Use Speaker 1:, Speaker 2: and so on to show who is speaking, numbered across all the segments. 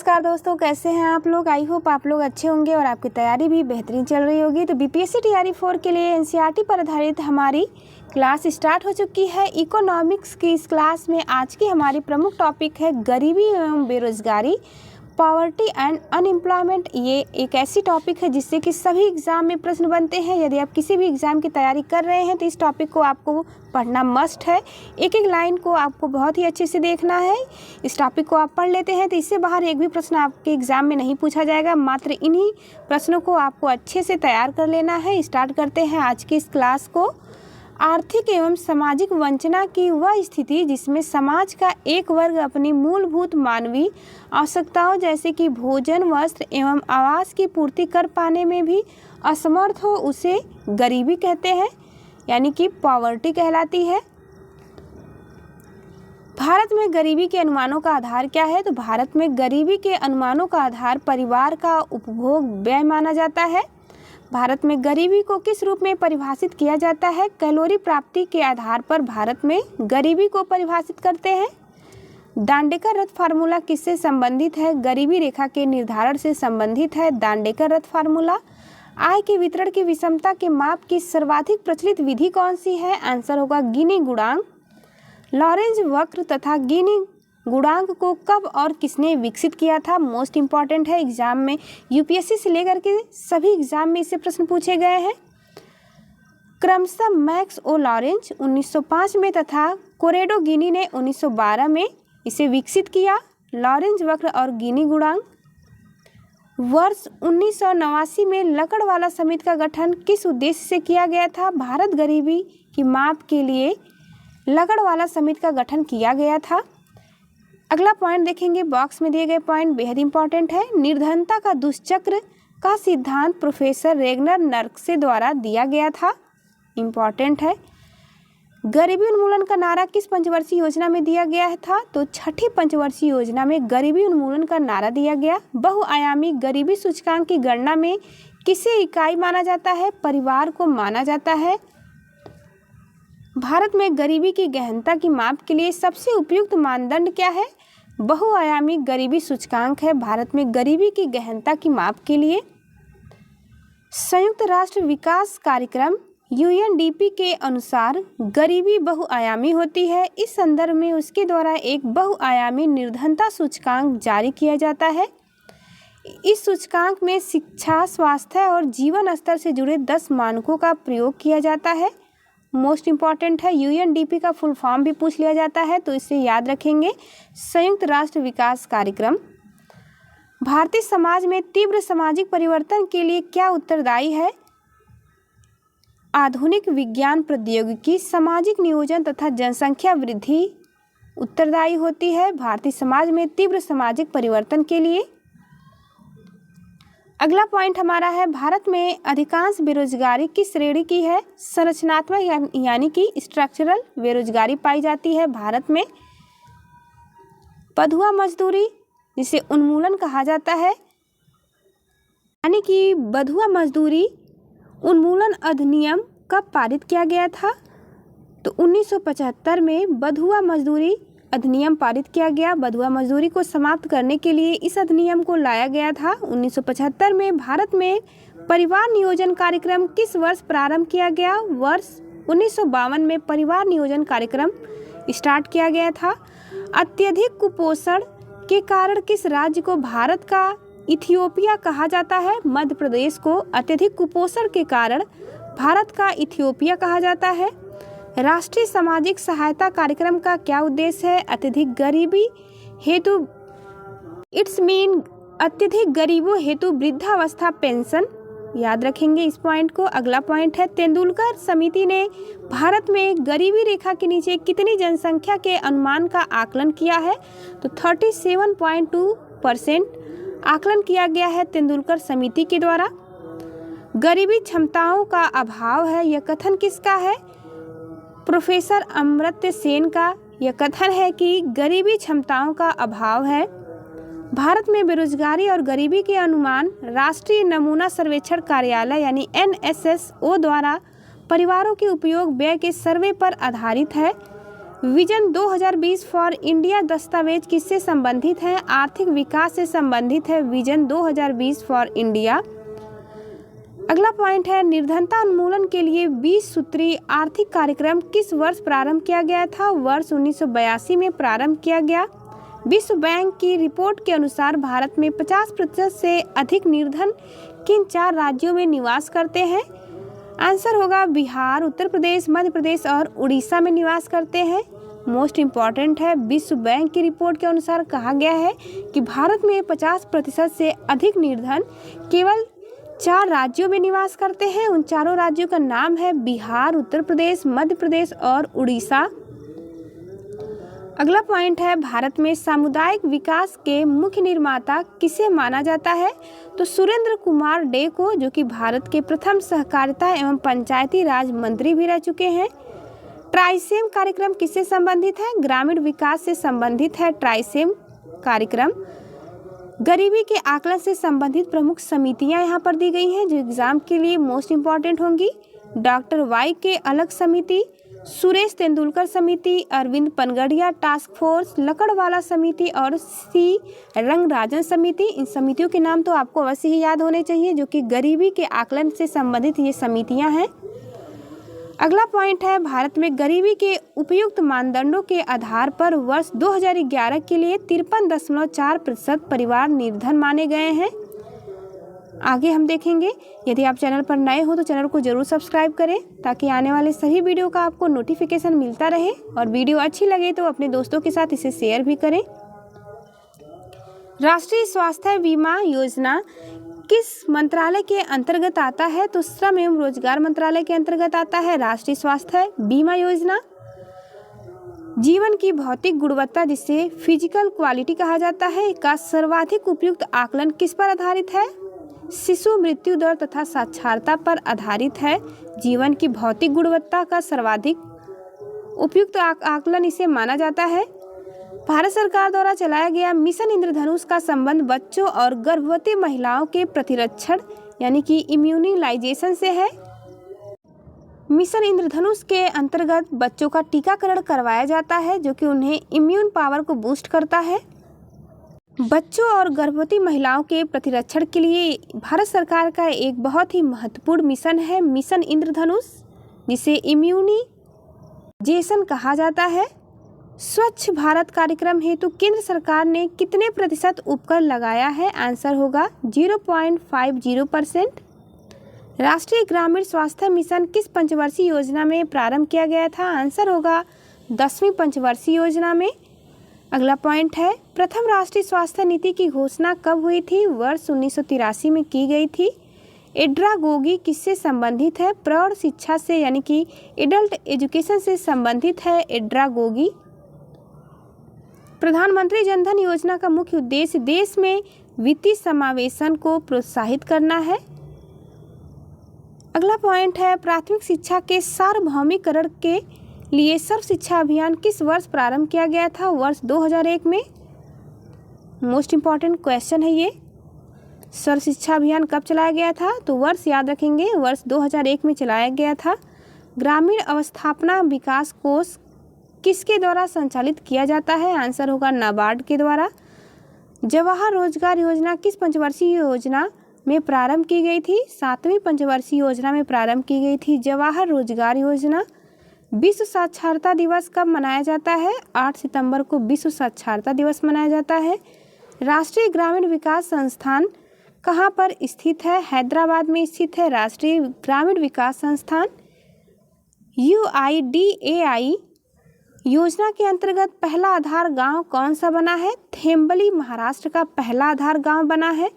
Speaker 1: नमस्कार दोस्तों, कैसे हैं आप लोग। आई होप आप लोग अच्छे होंगे और आपकी तैयारी भी बेहतरीन चल रही होगी। तो बीपीएससी टीआरई 4 के लिए एनसीईआरटी पर आधारित हमारी क्लास स्टार्ट हो चुकी है। इकोनॉमिक्स की इस क्लास में आज की हमारी प्रमुख टॉपिक है गरीबी एवं बेरोजगारी, पॉवर्टी एंड अनएम्प्लॉयमेंट। ये एक ऐसी टॉपिक है जिससे कि सभी एग्ज़ाम में प्रश्न बनते हैं। यदि आप किसी भी एग्ज़ाम की तैयारी कर रहे हैं तो इस टॉपिक को आपको पढ़ना मस्ट है। एक एक लाइन को आपको बहुत ही अच्छे से देखना है। इस टॉपिक को आप पढ़ लेते हैं तो इससे बाहर एक भी प्रश्न आपके एग्ज़ाम में नहीं पूछा जाएगा। मात्र इन्हीं प्रश्नों को आपको अच्छे से तैयार कर लेना है। स्टार्ट करते हैं आज की इस क्लास को। आर्थिक एवं सामाजिक वंचना की वह स्थिति जिसमें समाज का एक वर्ग अपनी मूलभूत मानवीय आवश्यकताओं जैसे कि भोजन, वस्त्र एवं आवास की पूर्ति कर पाने में भी असमर्थ हो, उसे गरीबी कहते हैं, यानी कि पॉवर्टी कहलाती है। भारत में गरीबी के अनुमानों का आधार क्या है? तो भारत में गरीबी के अनुमानों का आधार परिवार का उपभोग व्यय माना जाता है। भारत में गरीबी को किस रूप में परिभाषित किया जाता है? कैलोरी प्राप्ति के आधार पर भारत में गरीबी को परिभाषित करते हैं। दांडेकर रथ फार्मूला किससे संबंधित है? गरीबी रेखा के निर्धारण से संबंधित है दांडेकर रथ फार्मूला। आय के वितरण की विषमता के माप की सर्वाधिक प्रचलित विधि कौन सी है? आंसर होगा गिनी गुणांक। लॉरेंज वक्र तथा गिनी गुणांक को कब और किसने विकसित किया था? मोस्ट इंपॉर्टेंट है, एग्जाम में यूपीएससी से लेकर के सभी एग्जाम में इससे प्रश्न पूछे गए हैं। क्रमशः मैक्स ओ लॉरेंज 1905 में तथा कोरेडो गिनी ने 1912 में इसे विकसित किया, लॉरेंज वक्र और गिनी गुणांक। वर्ष 1989 में लकड़वाला समिति का गठन किस उद्देश्य से किया गया था? भारत गरीबी की माप के लिए लकड़वाला समिति का गठन किया गया था। अगला पॉइंट देखेंगे, बॉक्स में दिए गए पॉइंट बेहद इंपॉर्टेंट है। निर्धनता का दुष्चक्र का सिद्धांत प्रोफेसर रेगनर नर्कसे द्वारा दिया गया था, इंपॉर्टेंट है। गरीबी उन्मूलन का नारा किस पंचवर्षीय योजना में दिया गया था? तो छठी पंचवर्षीय योजना में गरीबी उन्मूलन का नारा दिया गया। बहुआयामी गरीबी सूचकांक की गणना में किसे इकाई माना जाता है? परिवार को माना जाता है। भारत में गरीबी की गहनता की माप के लिए सबसे उपयुक्त मानदंड क्या है? बहुआयामी गरीबी सूचकांक है भारत में गरीबी की गहनता की माप के लिए। संयुक्त राष्ट्र विकास कार्यक्रम यूएनडीपी के अनुसार गरीबी बहुआयामी होती है। इस संदर्भ में उसके द्वारा एक बहुआयामी निर्धनता सूचकांक जारी किया जाता है। इस सूचकांक में शिक्षा, स्वास्थ्य और जीवन स्तर से जुड़े 10 मानकों का प्रयोग किया जाता है। मोस्ट इंपॉर्टेंट है, यूएनडीपी का फुल फॉर्म भी पूछ लिया जाता है तो इसे याद रखेंगे, संयुक्त राष्ट्र विकास कार्यक्रम। भारतीय समाज में तीव्र सामाजिक परिवर्तन के लिए क्या उत्तरदायी है? आधुनिक विज्ञान प्रौद्योगिकी, सामाजिक नियोजन तथा जनसंख्या वृद्धि उत्तरदायी होती है भारतीय समाज में तीव्र सामाजिक परिवर्तन के लिए। अगला पॉइंट हमारा है, भारत में अधिकांश बेरोजगारी किस श्रेणी की है? संरचनात्मक यानी कि स्ट्रक्चरल बेरोजगारी पाई जाती है भारत में। बंधुआ मजदूरी जिसे उन्मूलन कहा जाता है, यानी कि बंधुआ मजदूरी उन्मूलन अधिनियम कब पारित किया गया था? तो 1975 में बंधुआ मजदूरी अधिनियम पारित किया गया। बंधुआ मजदूरी को समाप्त करने के लिए इस अधिनियम को लाया गया था 1975 में। भारत में परिवार नियोजन कार्यक्रम किस वर्ष प्रारंभ किया गया? वर्ष 1952 में परिवार नियोजन कार्यक्रम स्टार्ट किया गया था। अत्यधिक कुपोषण के कारण किस राज्य को भारत का इथियोपिया कहा जाता है? मध्य प्रदेश को अत्यधिक कुपोषण के कारण भारत का इथियोपिया कहा जाता है। राष्ट्रीय सामाजिक सहायता कार्यक्रम का क्या उद्देश्य है? अत्यधिक गरीबी हेतु इट्स मीन अत्यधिक गरीबों हेतु वृद्धावस्था पेंशन, याद रखेंगे इस पॉइंट को। अगला पॉइंट है, तेंदुलकर समिति ने भारत में गरीबी रेखा के नीचे कितनी जनसंख्या के अनुमान का आकलन किया है? तो 37.2% आकलन किया गया है तेंदुलकर समिति के द्वारा। गरीबी क्षमताओं का अभाव है, यह कथन किसका है? प्रोफेसर अमर्त्य सेन का यह कथन है कि गरीबी क्षमताओं का अभाव है। भारत में बेरोजगारी और गरीबी के अनुमान राष्ट्रीय नमूना सर्वेक्षण कार्यालय यानी एनएसएसओ द्वारा परिवारों के उपयोग व्यय के सर्वे पर आधारित है। विजन 2020 फॉर इंडिया दस्तावेज किससे संबंधित है? आर्थिक विकास से संबंधित है विजन 2020 फॉर इंडिया। अगला पॉइंट है निर्धनता उन्मूलन के लिए 20 सूत्री आर्थिक कार्यक्रम किस वर्ष प्रारंभ किया गया था? वर्ष 1982 में प्रारंभ किया गया। विश्व बैंक की रिपोर्ट के अनुसार भारत में 50% से अधिक निर्धन किन 4 राज्यों में निवास करते हैं? आंसर होगा बिहार, उत्तर प्रदेश, मध्य प्रदेश और उड़ीसा में निवास करते हैं। मोस्ट इम्पॉर्टेंट है, विश्व बैंक की रिपोर्ट के अनुसार कहा गया है कि भारत में 50% से अधिक निर्धन केवल 4 राज्यों में निवास करते हैं। उन चारों राज्यों का नाम है बिहार, उत्तर प्रदेश, मध्य प्रदेश और उड़ीसा। अगला पॉइंट है भारत में सामुदायिक विकास के मुख्य निर्माता किसे माना जाता है? तो सुरेंद्र कुमार डे को, जो कि भारत के प्रथम सहकारिता एवं पंचायती राज मंत्री भी रह चुके हैं। ट्राइसेम कार्यक्रम किससे संबंधित है? ग्रामीण विकास से संबंधित है ट्राइसेम कार्यक्रम। गरीबी के आकलन से संबंधित प्रमुख समितियां यहाँ पर दी गई हैं जो एग्जाम के लिए मोस्ट इम्पॉर्टेंट होंगी। डॉक्टर वाई के अलग समिति, सुरेश तेंदुलकर समिति, अरविंद पनगड़िया टास्क फोर्स, लकड़वाला समिति और सी रंगराजन समिति। इन समितियों के नाम तो आपको अवश्य ही याद होने चाहिए, जो कि गरीबी के आकलन से संबंधित ये समितियां हैं। अगला पॉइंट है भारत में गरीबी के उपयुक्त मानदंडों के आधार पर वर्ष 2011 के लिए 53.4% परिवार निर्धन माने गए हैं। आगे हम देखेंगे। यदि आप चैनल पर नए हो तो चैनल को जरूर सब्सक्राइब करें ताकि आने वाले सभी वीडियो का आपको नोटिफिकेशन मिलता रहे, और वीडियो अच्छी लगे तो अपने दोस्तों के साथ इसे शेयर भी करें। राष्ट्रीय स्वास्थ्य बीमा योजना किस मंत्रालय के अंतर्गत आता है? तो श्रम एवं रोजगार मंत्रालय के अंतर्गत आता है राष्ट्रीय स्वास्थ्य बीमा योजना। जीवन की भौतिक गुणवत्ता, जिसे फिजिकल क्वालिटी कहा जाता है, का सर्वाधिक उपयुक्त आकलन किस पर आधारित है? शिशु मृत्यु दर तथा साक्षरता पर आधारित है। जीवन की भौतिक गुणवत्ता का सर्वाधिक उपयुक्त आकलन इसे माना जाता है। भारत सरकार द्वारा चलाया गया मिशन इंद्रधनुष का संबंध बच्चों और गर्भवती महिलाओं के प्रतिरक्षण यानी कि इम्यूनाइजेशन से है। मिशन इंद्रधनुष के अंतर्गत बच्चों का टीकाकरण करवाया जाता है, जो कि उन्हें इम्यून पावर को बूस्ट करता है। बच्चों और गर्भवती महिलाओं के प्रतिरक्षण के लिए भारत सरकार का एक बहुत ही महत्वपूर्ण मिशन है मिशन इंद्रधनुष, जिसे इम्यूनाइजेशन कहा जाता है। स्वच्छ भारत कार्यक्रम हेतु केंद्र सरकार ने कितने प्रतिशत उपकर लगाया है? आंसर होगा 0.50%। राष्ट्रीय ग्रामीण स्वास्थ्य मिशन किस पंचवर्षीय योजना में प्रारंभ किया गया था? आंसर होगा 10वीं पंचवर्षीय योजना में। अगला पॉइंट है प्रथम राष्ट्रीय स्वास्थ्य नीति की घोषणा कब हुई थी? वर्ष 1983 में की गई थी। एड्रागोगी किससे संबंधित है? प्रौढ़ शिक्षा से यानी कि एडल्ट एजुकेशन से संबंधित है एड्रागोगी। प्रधानमंत्री जनधन योजना का मुख्य उद्देश्य देश में वित्तीय समावेशन को प्रोत्साहित करना है। अगला पॉइंट है प्राथमिक शिक्षा के सार्वभौमिकरण के लिए सर्व शिक्षा अभियान किस वर्ष प्रारंभ किया गया था? वर्ष 2001 में। मोस्ट इम्पॉर्टेंट क्वेश्चन है ये। सर्व शिक्षा अभियान कब चलाया गया था? तो वर्ष याद रखेंगे, वर्ष 2001 में चलाया गया था। ग्रामीण अवस्थापना विकास कोष किसके द्वारा संचालित किया जाता है? आंसर होगा नाबार्ड के द्वारा। जवाहर रोजगार योजना किस पंचवर्षीय योजना में प्रारंभ की गई थी? 7वीं पंचवर्षीय योजना में प्रारंभ की गई थी जवाहर रोजगार योजना। विश्व साक्षरता दिवस कब मनाया जाता है? 8 सितंबर को विश्व साक्षरता दिवस मनाया जाता है। राष्ट्रीय ग्रामीण विकास संस्थान कहाँ पर स्थित है? हैदराबाद में स्थित है राष्ट्रीय ग्रामीण विकास संस्थान। UIDAI योजना के अंतर्गत पहला आधार गांव कौन सा बना है? थेम्बली महाराष्ट्र का पहला आधार गांव बना है।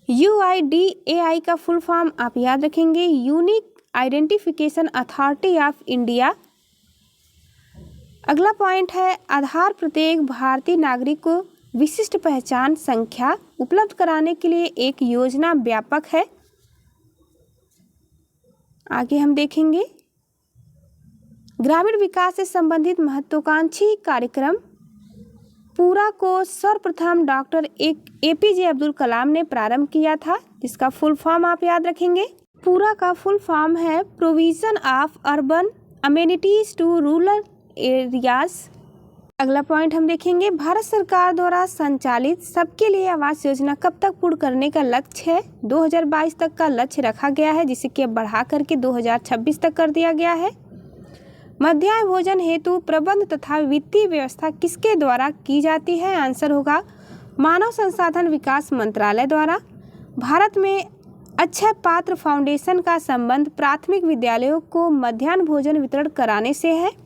Speaker 1: UIDAI का फुल फॉर्म आप याद रखेंगे, unique identification authority of India. अगला पॉइंट है आधार प्रत्येक भारतीय नागरिक को विशिष्ट पहचान संख्या उपलब्ध कराने के लिए एक योजना व्यापक है। आगे हम देखेंगे ग्रामीण विकास से संबंधित महत्वाकांक्षी कार्यक्रम पूरा को सर्वप्रथम डॉक्टर APJ अब्दुल कलाम ने प्रारंभ किया था, जिसका फुल फॉर्म आप याद रखेंगे। पूरा का फुल फॉर्म है provision of urban amenities to rural areas. अगला पॉइंट हम देखेंगे, भारत सरकार द्वारा संचालित सबके लिए आवास योजना कब तक पूर्ण करने का लक्ष्य है? 2022 तक का लक्ष्य रखा गया है, जिसे कि अब बढ़ा करके 2026 तक कर दिया गया है। मध्याह्न भोजन हेतु प्रबंध तथा वित्तीय व्यवस्था किसके द्वारा की जाती है? आंसर होगा मानव संसाधन विकास मंत्रालय द्वारा। भारत में अक्षय पात्र फाउंडेशन का संबंध प्राथमिक विद्यालयों को मध्याह्न भोजन वितरण कराने से है।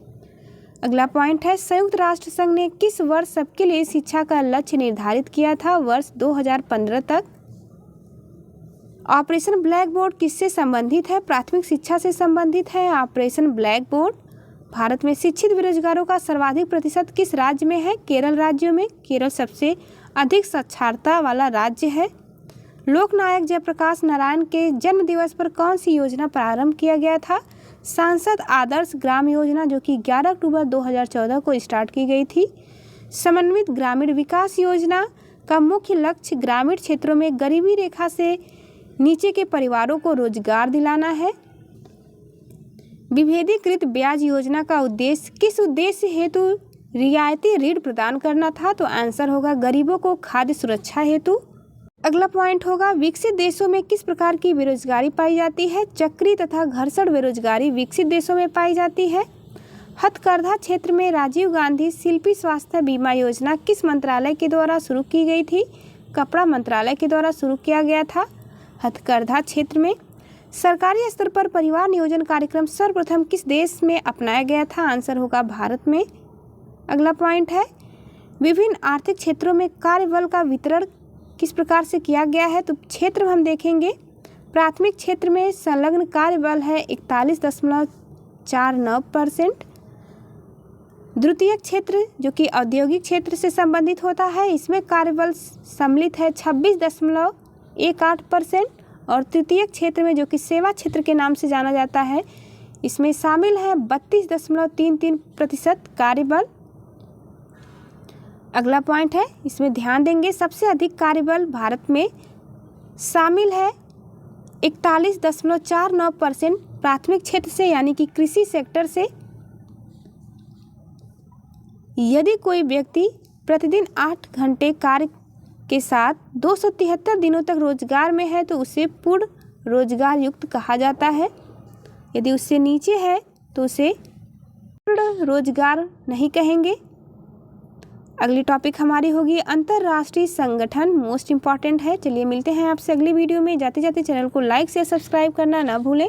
Speaker 1: अगला पॉइंट है, संयुक्त राष्ट्र संघ ने किस वर्ष सबके लिए शिक्षा का लक्ष्य निर्धारित किया था? वर्ष 2015 तक। ऑपरेशन ब्लैक बोर्ड किससे संबंधित है? प्राथमिक शिक्षा से संबंधित है ऑपरेशन ब्लैक बोर्ड। भारत में शिक्षित बेरोजगारों का सर्वाधिक प्रतिशत किस राज्य में है? केरल राज्य में। केरल सबसे अधिक साक्षरता वाला राज्य है। लोकनायक जयप्रकाश नारायण के जन्म दिवस पर कौन सी योजना प्रारंभ किया गया था? सांसद आदर्श ग्राम योजना, जो कि 11 अक्टूबर 2014 को स्टार्ट की गई थी। समन्वित ग्रामीण विकास योजना का मुख्य लक्ष्य ग्रामीण क्षेत्रों में गरीबी रेखा से नीचे के परिवारों को रोजगार दिलाना है। विभेदीकृत ब्याज योजना का उद्देश्य किस उद्देश्य हेतु रियायती ऋण प्रदान करना था? तो आंसर होगा गरीबों को खाद्य सुरक्षा हेतु। अगला पॉइंट होगा, विकसित देशों में किस प्रकार की बेरोजगारी पाई जाती है? चक्री तथा घर्षण बेरोजगारी विकसित देशों में पाई जाती है। हथकरघा क्षेत्र में राजीव गांधी शिल्पी स्वास्थ्य बीमा योजना किस मंत्रालय के द्वारा शुरू की गई थी? कपड़ा मंत्रालय के द्वारा शुरू किया गया था। हथकरघा क्षेत्र में सरकारी स्तर पर परिवार नियोजन कार्यक्रम सर्वप्रथम किस देश में अपनाया गया था? आंसर होगा भारत में। अगला पॉइंट है, विभिन्न आर्थिक क्षेत्रों में कार्यबल का वितरण किस प्रकार से किया गया है? तो क्षेत्र हम देखेंगे, प्राथमिक क्षेत्र में संलग्न कार्यबल है 41.49%। द्वितीयक क्षेत्र जो कि औद्योगिक क्षेत्र से संबंधित होता है, इसमें कार्यबल सम्मिलित है 26.18%। और तृतीयक क्षेत्र में जो कि सेवा क्षेत्र के नाम से जाना जाता है, इसमें शामिल है 32.33% कार्यबल। अगला पॉइंट है, इसमें ध्यान देंगे, सबसे अधिक कार्यबल भारत में शामिल है 41.49% प्राथमिक क्षेत्र से, यानी कि कृषि सेक्टर से। यदि कोई व्यक्ति प्रतिदिन 8 घंटे कार्य के साथ 273 दिनों तक रोजगार में है तो उसे पूर्ण रोजगार युक्त कहा जाता है। यदि उससे नीचे है तो उसे पूर्ण रोजगार नहीं कहेंगे। अगली टॉपिक हमारी होगी अंतर्राष्ट्रीय संगठन, मोस्ट इम्पॉर्टेंट है। चलिए मिलते हैं आपसे अगली वीडियो में। जाते जाते चैनल को लाइक से सब्सक्राइब करना ना भूलें।